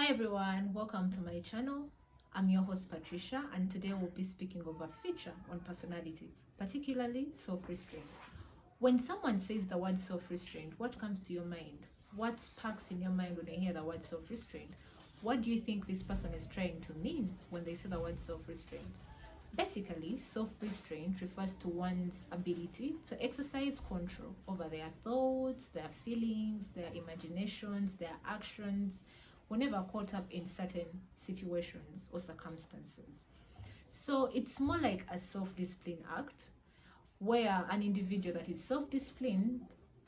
Hi everyone, welcome to my channel. I'm your host Patricia, and today we'll be speaking of a feature on personality, particularly self-restraint. When someone says the word self-restraint, what comes to your mind? What sparks in your mind when you hear the word self-restraint? What do you think this person is trying to mean when they say the word self-restraint? Basically, self-restraint refers to one's ability to exercise control over their thoughts, their feelings, their imaginations, their actions, whenever caught up in certain situations or circumstances. So it's more like a self-discipline act where an individual that is self-disciplined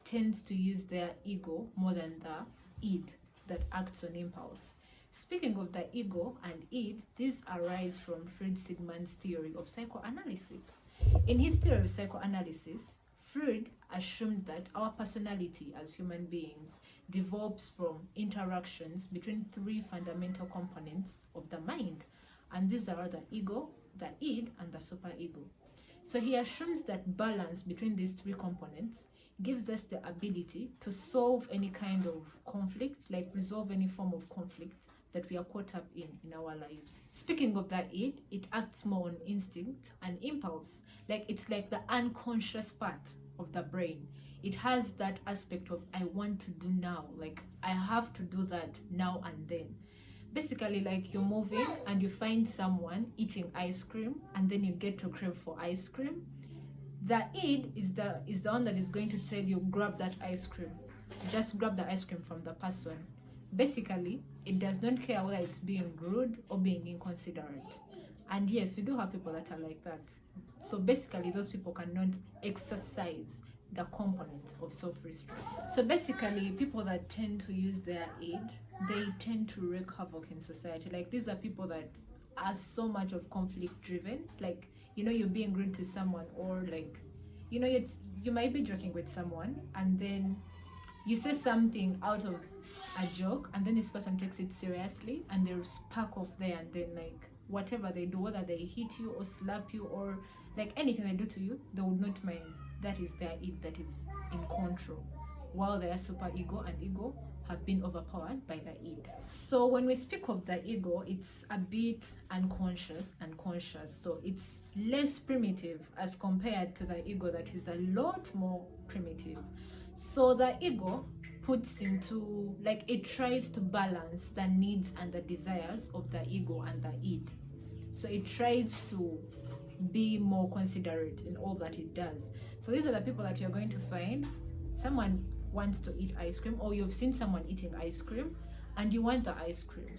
tends to use their ego more than the id that acts on impulse. Speaking of the ego and id, these arise from Freud Sigmund's theory of psychoanalysis. In his theory of psychoanalysis, Freud assumed that our personality as human beings develops from interactions between three fundamental components of the mind, and these are the ego, the id, and the superego. So he assumes that balance between these three components gives us the ability to solve any kind of conflict, like resolve any form of conflict that we are caught up in our lives. Speaking of that id, it acts more on instinct and impulse. Like it's like the unconscious part of the brain. It has that aspect of I want to do now, like I have to do that now and then. Basically, like you're moving and you find someone eating ice cream and then you get to crave for ice cream. The id is the one that is going to tell you grab that ice cream. Just grab the ice cream from the person. Basically, it does not care whether it's being rude or being inconsiderate. And yes, we do have people that are like that. So basically, those people cannot exercise the component of self-restraint. So basically, people that tend to use their id, they tend to wreak havoc in society. Like these are people that are so much of conflict driven. Like, you know, you're being rude to someone, or like, you know, you might be joking with someone and then you say something out of a joke and then this person takes it seriously and they'll spark off there, and then like whatever they do, whether they hit you or slap you or like anything they do to you, they would not mind. That is their id that is in control, while their super ego and ego have been overpowered by the id. So when we speak of the ego, it's a bit unconscious and conscious, so it's less primitive as compared to the ego that is a lot more primitive. So the ego puts into, like, it tries to balance the needs and the desires of the ego and the id. So it tries to be more considerate in all that it does. So these are the people that you're going to find. Someone wants to eat ice cream, or you've seen someone eating ice cream and you want the ice cream.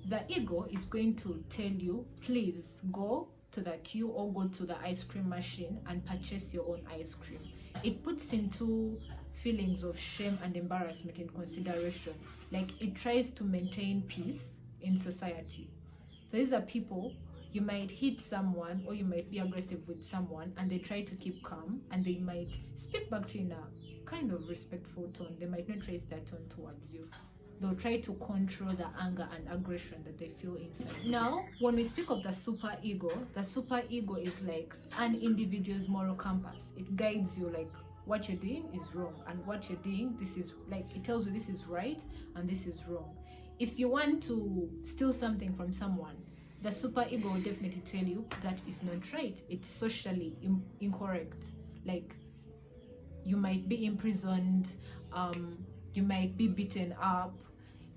The ego is going to tell you, please go to the queue or go to the ice cream machine and purchase your own ice cream. It puts into feelings of shame and embarrassment in consideration. Like it tries to maintain peace in society. So these are people, you might hit someone or you might be aggressive with someone and they try to keep calm, and they might speak back to you in a kind of respectful tone. They might not raise their tone towards you. They'll try to control the anger and aggression that they feel inside. Now, when we speak of the superego is like an individual's moral compass. It guides you, like what you're doing is wrong, and what you're doing, this is, like, it tells you this is right and this is wrong. If you want to steal something from someone, the superego will definitely tell you that is not right. It's socially incorrect. Like you might be imprisoned, you might be beaten up,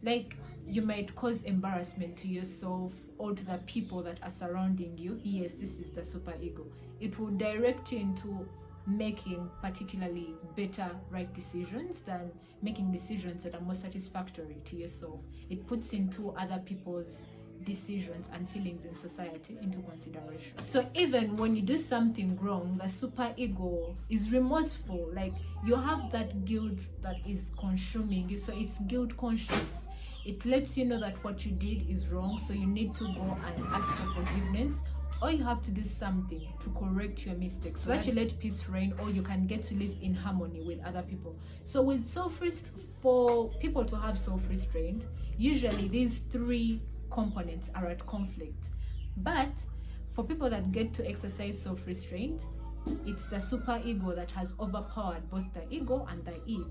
like you might cause embarrassment to yourself or to the people that are surrounding you. Yes, this is the superego. It will direct you into making particularly better right decisions than making decisions that are more satisfactory to yourself. It puts into other people's decisions and feelings in society into consideration. So even when you do something wrong, the superego is remorseful. Like you have that guilt that is consuming you, so it's guilt conscious. It lets you know that what you did is wrong, so you need to go and ask for forgiveness, or you have to do something to correct your mistakes so that you let peace reign, or you can get to live in harmony with other people. So with for people to have self-restraint, usually these three components are at conflict. But for people that get to exercise self-restraint, it's the superego that has overpowered both the ego and the id.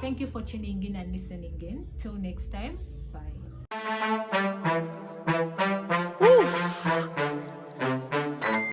Thank you for tuning in and listening in. Till next time.